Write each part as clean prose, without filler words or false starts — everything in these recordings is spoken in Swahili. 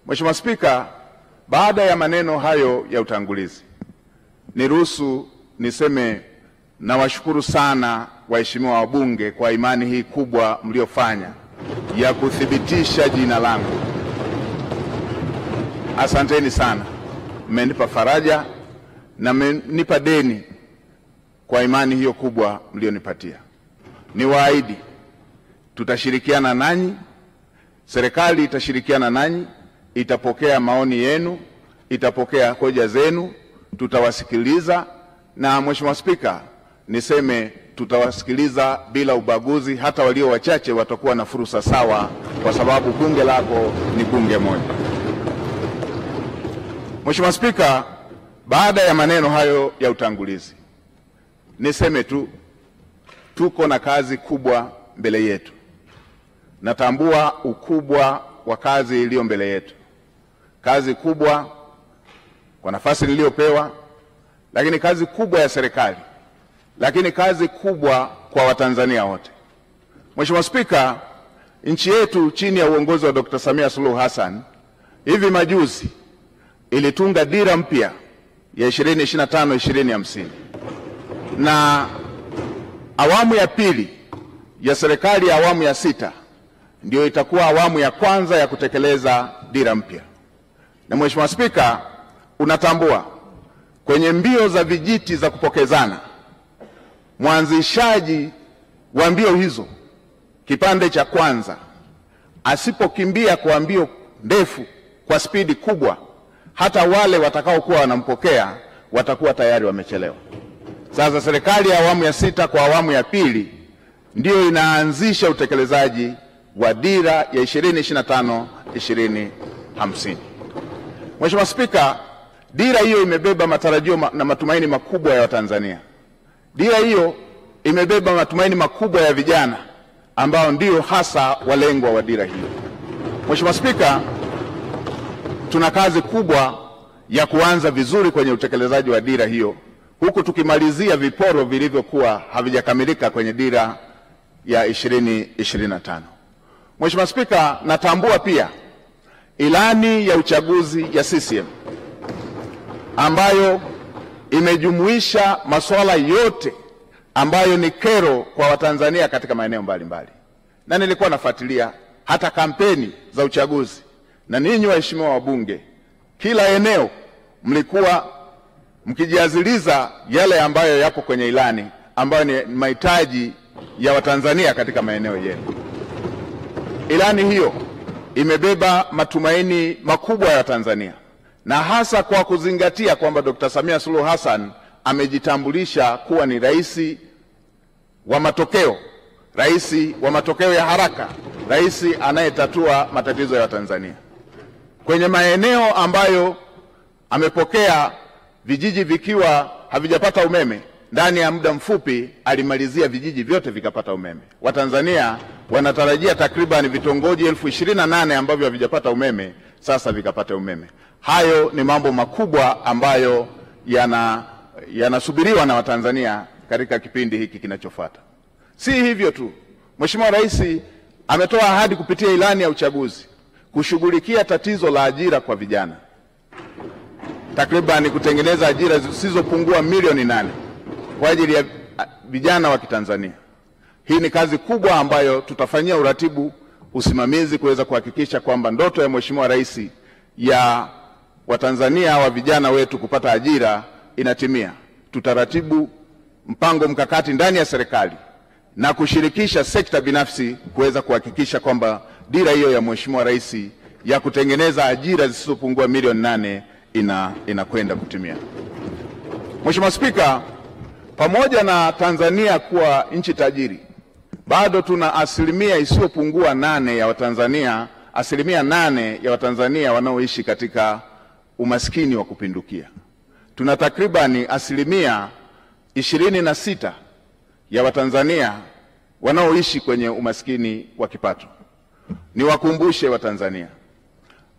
Mheshimiwa Spika, baada ya maneno hayo ya utangulizi, niruhusu niseme nawashukuru sana waheshimiwa wabunge kwa imani hii kubwa mliofanya ya kuthibitisha jina langu. Asanteni sana. Mmenipa faraja na mmenipa deni kwa imani hiyo kubwa mlionipatia. Niwaahidi tutashirikiana nanyi, serikali itashirikiana nanyi, itapokea maoni yenu, itapokea hoja zenu, tutawasikiliza. Na Mheshimiwa Spika, niseme tutawasikiliza bila ubaguzi, hata walio wachache watakuwa na fursa sawa, kwa sababu bunge lako ni bunge moja. Mheshimiwa Spika, baada ya maneno hayo ya utangulizi, niseme tuko na kazi kubwa mbele yetu. Natambua ukubwa wa kazi iliyo mbele yetu, kazi kubwa kwa nafasi niliyopewa, lakini kazi kubwa ya serikali, lakini kazi kubwa kwa Watanzania wote. Mheshimiwa Spika, nchi yetu chini ya uongozi wa Dr. Samia Suluhu Hassan hivi majuzi ilitunga dira mpya ya 2025-2050, na awamu ya pili ya serikali ya awamu ya 6 ndio itakuwa awamu ya kwanza ya kutekeleza dira mpya. Na Mheshimiwa Spika, unatambua kwenye mbio za vijiti za kupokezana, mwanzishaji wa mbio hizo kipande cha kwanza asipokimbia kwa mbio ndefu kwa spidi kubwa, hata wale watakaokuwa wanampokea watakuwa tayari wamechelewa. Sasa serikali ya awamu ya 6 kwa awamu ya pili ndio inaanzisha utekelezaji wa dira ya 2025-2050. Mheshimiwa Spika, dira hiyo imebeba matarajio na matumaini makubwa ya Watanzania. Dira hiyo imebeba matumaini makubwa ya vijana ambao ndio hasa walengwa wa dira hiyo. Mheshimiwa Spika, tuna kazi kubwa ya kuanza vizuri kwenye utekelezaji wa dira hiyo, huku tukimalizia viporo vilivyokuwa havijakamilika kwenye dira ya 2025. Mheshimiwa Spika, natambua pia ilani ya uchaguzi ya CCM ambayo imejumuisha masuala yote ambayo ni kero kwa Watanzania katika maeneo mbalimbali. Na nilikuwa nafuatilia hata kampeni za uchaguzi, na ninyi waheshimiwa wabunge, kila eneo mlikuwa mkijiaziliza yale ambayo yapo kwenye ilani, ambayo ni mahitaji ya Watanzania katika maeneo yenu. Ilani hiyo imebeba matumaini makubwa ya Tanzania, na hasa kwa kuzingatia kwamba Dr. Samia Suluhu Hassan amejitambulisha kuwa ni rais wa matokeo, rais wa matokeo ya haraka, rais anayetatua matatizo ya Tanzania. Kwenye maeneo ambayo amepokea vijiji vikiwa havijapata umeme, ndani ya muda mfupi alimalizia vijiji vyote vikapata umeme. Watanzania wanatarajia takriban vitongoji 28,000 ambavyo havijapata umeme sasa vikapata umeme. Hayo ni mambo makubwa ambayo yanasubiriwa na Watanzania katika kipindi hiki kinachofuata. Si hivyo tu, Mheshimiwa Rais ametoa ahadi kupitia ilani ya uchaguzi kushughulikia tatizo la ajira kwa vijana, takriban kutengeneza ajira zisizopungua milioni 8 kwa ajili ya vijana wa Kitanzania. Hii ni kazi kubwa ambayo tutafanyia uratibu, usimamizi kuweza kuhakikisha kwamba ndoto ya Mheshimiwa Rais ya Watanzania wa vijana wetu kupata ajira inatimia. Tutaratibu mpango mkakati ndani ya serikali na kushirikisha sekta binafsi kuweza kuhakikisha kwamba dira hiyo ya Mheshimiwa Rais ya kutengeneza ajira zisizopungua milioni 8 inakwenda kutimia. Mheshimiwa Spika, pamoja na Tanzania kuwa nchi tajiri, bado tuna asilimia isiyopungua 8 ya Watanzania, asilimia 8 ya Watanzania wanaoishi katika umaskini wa kupindukia. Tuna takribani asilimia 26 ya Watanzania wanaoishi kwenye umaskini wa kipato. Niwakumbushe Watanzania,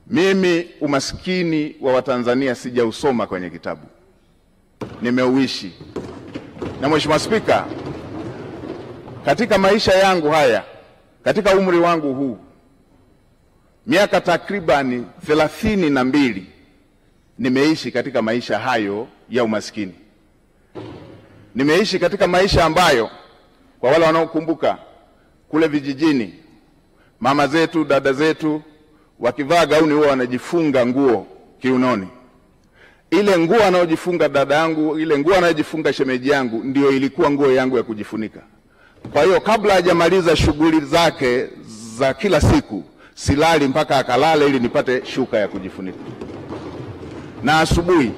mimi umaskini wa Watanzania sijausoma kwenye kitabu, nimeuishi. Na Mheshimiwa Spika, katika maisha yangu haya, katika umri wangu huu, miaka takribani 32 nimeishi katika maisha hayo ya umaskini. Nimeishi katika maisha ambayo, kwa wale wanaokumbuka, kule vijijini mama zetu, dada zetu wakivaa gauni huwa wanajifunga nguo kiunoni. Ile nguo anayojifunga dada yangu, ile nguo anayojifunga shemeji yangu, ndio ilikuwa nguo yangu ya kujifunika. Kwa hiyo kabla hajamaliza shughuli zake za kila siku, silali mpaka akalale ili nipate shuka ya kujifunika. Na asubuhi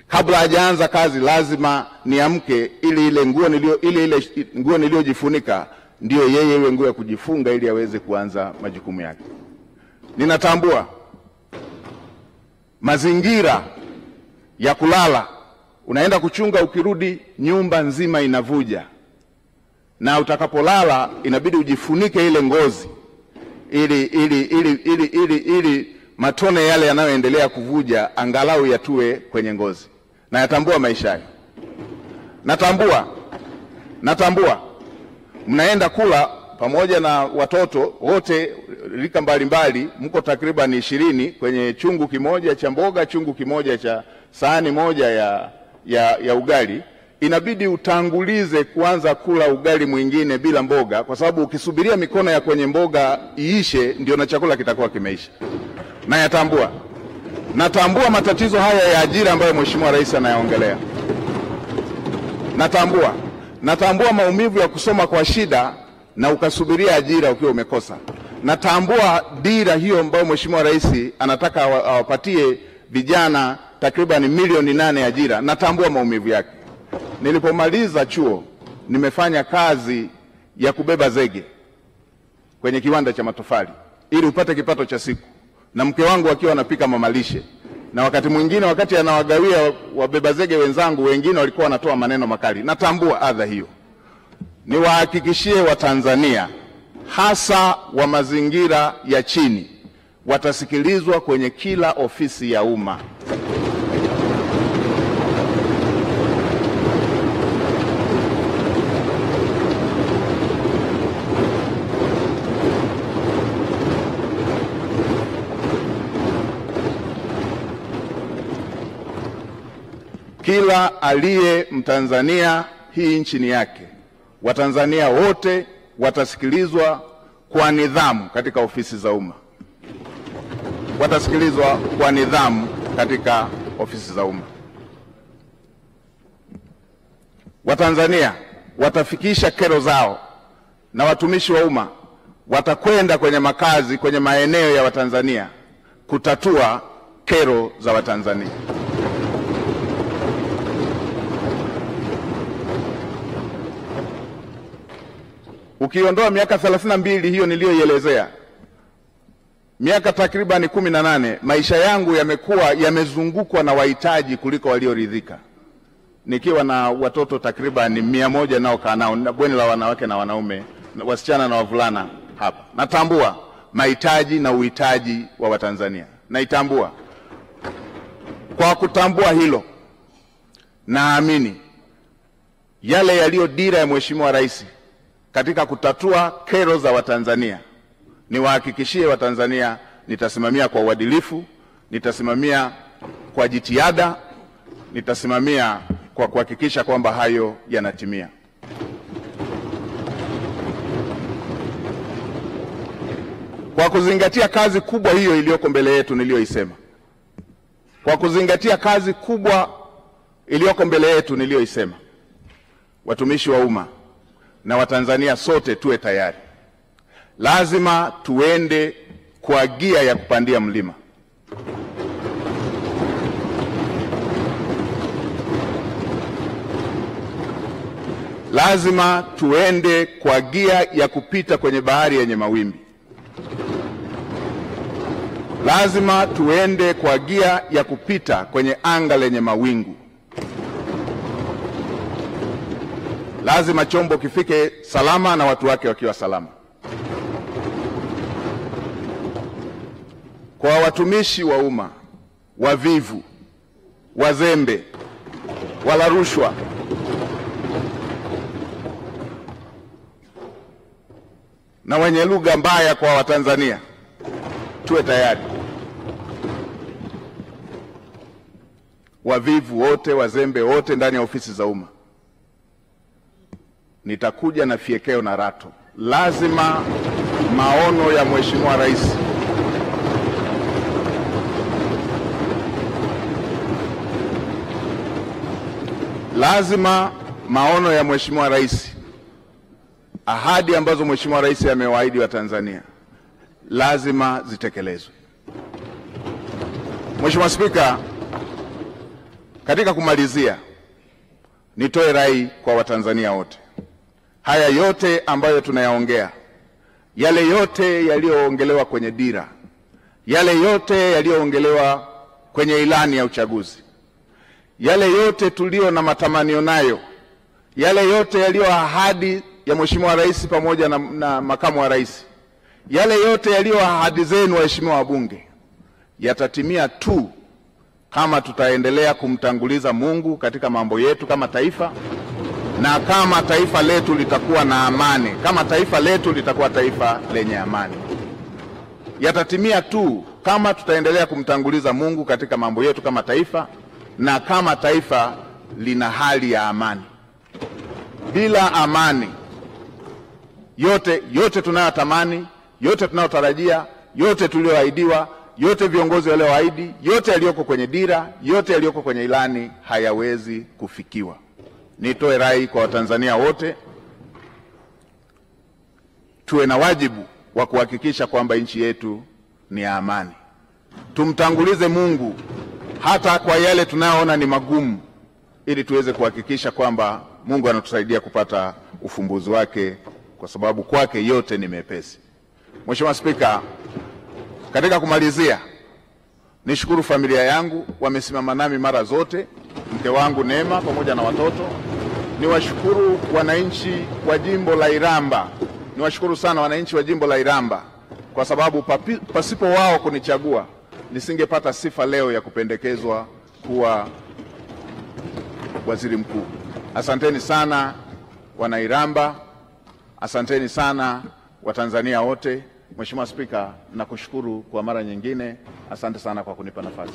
kabla hajaanza kazi lazima niamke ili ile nguo niliyojifunika ndio yeye iwe nguo ya kujifunga ili aweze kuanza majukumu yake. Ninatambua mazingira ya kulala, unaenda kuchunga, ukirudi nyumba nzima inavuja, na utakapolala inabidi ujifunike ile ngozi ili matone yale yanayoendelea kuvuja angalau yatue kwenye ngozi. Na yatambua maisha hayo. Natambua mnaenda kula pamoja na watoto wote rika mbalimbali, mko takriban 20 kwenye chungu kimoja cha mboga, chungu kimoja cha sahani moja ya ugali. Inabidi utangulize kuanza kula ugali mwingine bila mboga, kwa sababu ukisubiria mikono ya kwenye mboga iishe ndio na chakula kitakuwa kimeisha. Na natambua matatizo haya ya ajira ambayo Mheshimiwa Rais anayaongelea. Natambua maumivu ya kusoma kwa shida na ukasubiria ajira ukiwa umekosa. Natambua dira hiyo ambayo Mheshimiwa Rais anataka awapatie vijana takriban milioni 8 ajira. Natambua maumivu yake. Nilipomaliza chuo nimefanya kazi ya kubeba zege kwenye kiwanda cha matofali ili upate kipato cha siku, na mke wangu akiwa anapika mamalishe, na wakati mwingine wakati anawagawia wabeba zege wenzangu wengine walikuwa wanatoa maneno makali. Natambua adha hiyo. Niwahakikishie Watanzania hasa wa mazingira ya chini watasikilizwa kwenye kila ofisi ya umma. Kila aliye Mtanzania, hii nchi ni yake. Watanzania wote watasikilizwa kwa nidhamu katika ofisi za umma. Watasikilizwa kwa nidhamu katika ofisi za umma. Watanzania watafikisha kero zao, na watumishi wa umma watakwenda kwenye makazi, kwenye maeneo ya Watanzania kutatua kero za Watanzania. Ukiondoa miaka 32 hiyo niliyoielezea, miaka takriban 18 maisha yangu yamezungukwa na wahitaji kuliko walioridhika. Nikiwa na watoto takriban 100 nao kaa nao, na bweni la wanawake na wanaume, wasichana na wavulana hapa. Natambua mahitaji na uhitaji wa Watanzania. Naitambua. Kwa kutambua hilo, naamini yale yaliyo dira ya Mheshimiwa Rais katika kutatua kero za Watanzania, niwahakikishie Watanzania nitasimamia kwa uadilifu, nitasimamia kwa jitihada, nitasimamia kwa kuhakikisha kwamba hayo yanatimia. Kwa kuzingatia kazi kubwa hiyo iliyoko mbele yetu niliyoisema, watumishi wa umma na Watanzania sote tuwe tayari. Lazima tuende kwa gia ya kupandia mlima. Lazima tuende kwa gia ya kupita kwenye bahari yenye mawimbi. Lazima tuende kwa gia ya kupita kwenye anga lenye mawingu. Lazima chombo kifike salama na watu wake wakiwa salama. Kwa watumishi wa umma wavivu, wazembe, wala rushwa, na wenye lugha mbaya kwa Watanzania, tuwe tayari. Wavivu wote, wazembe wote ndani ya ofisi za umma, nitakuja na fiekeo na rato. Lazima maono ya Mheshimiwa Rais Mheshimiwa Rais, ahadi ambazo Mheshimiwa Rais amewaahidi wa Tanzania lazima zitekelezwe. Mheshimiwa Spika, katika kumalizia, nitoe rai kwa Watanzania wote. Haya yote ambayo tunayaongea, yale yote yaliyoongelewa kwenye dira, yale yote yaliyoongelewa kwenye ilani ya uchaguzi, yale yote tulio na matamanio nayo, yale yote yaliyo ahadi ya Mheshimiwa Rais pamoja na makamu wa rais, yale yote yaliyo ahadi zenu waheshimiwa wabunge, yatatimia tu kama tutaendelea kumtanguliza Mungu katika mambo yetu kama taifa, na kama taifa letu litakuwa na amani, kama taifa letu litakuwa taifa lenye amani. Yatatimia tu kama tutaendelea kumtanguliza Mungu katika mambo yetu kama taifa, na kama taifa lina hali ya amani. Bila amani, yote tunayotamani, yote tunayotarajia, yote tulioahidiwa, yote viongozi walioahidi, yote yaliyoko kwenye dira, yote yaliyoko kwenye ilani hayawezi kufikiwa. Nitoe rai kwa Watanzania wote, tuwe na wajibu wa kuhakikisha kwamba nchi yetu ni ya amani. Tumtangulize Mungu hata kwa yale tunayoona ni magumu, ili tuweze kuhakikisha kwamba Mungu anatusaidia kupata ufumbuzi wake, kwa sababu kwake yote ni mepesi. Mheshimiwa Spika, katika kumalizia, nishukuru familia yangu, wamesimama nami mara zote, mke wangu Neema pamoja na watoto. Niwashukuru wananchi wa jimbo la Iramba, niwashukuru sana wananchi wa jimbo la Iramba, kwa sababu pasipo wao kunichagua nisingepata sifa leo ya kupendekezwa kuwa waziri mkuu. Asanteni sana wana Iramba, asanteni sana Watanzania wote. Mheshimiwa Spika, nakushukuru kwa mara nyingine. Asante sana kwa kunipa nafasi.